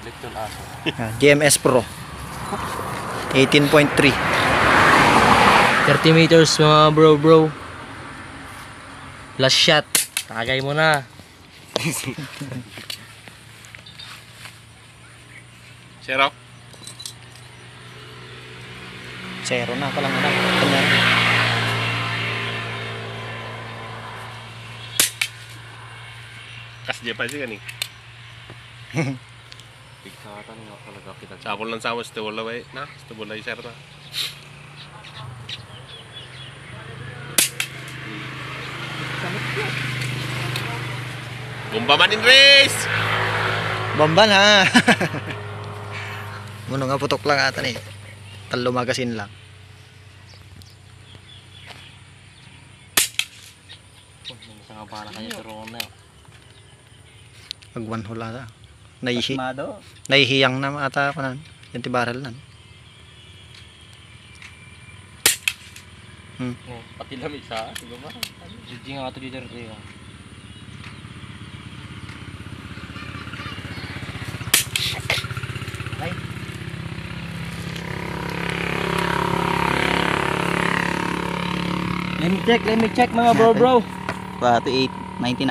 Little aso. GMS Pro. 18.3. 30 meters mga bro. Last shot. Tagay mo na. Zero. Zero na palang anak. Kanya. Kas dia pa sih kan nih. Pigkatan nga talaga kita. Sapol lang sama sa bola bay na, sa bola isar na. Bomba manin race. Bamban ha. Muno nga putok lang ata ni. Talo magasin lang. Sa nga para kanya sa Rona. Pag one hole ata. Pasmado. Nahihiyang na ata ako nan. Yan tibaral nan. Oh, pati lamig sa. Sige ba? Hindi nga ito dito rin. Ay. Let me check mga bro. Pati 8, 99.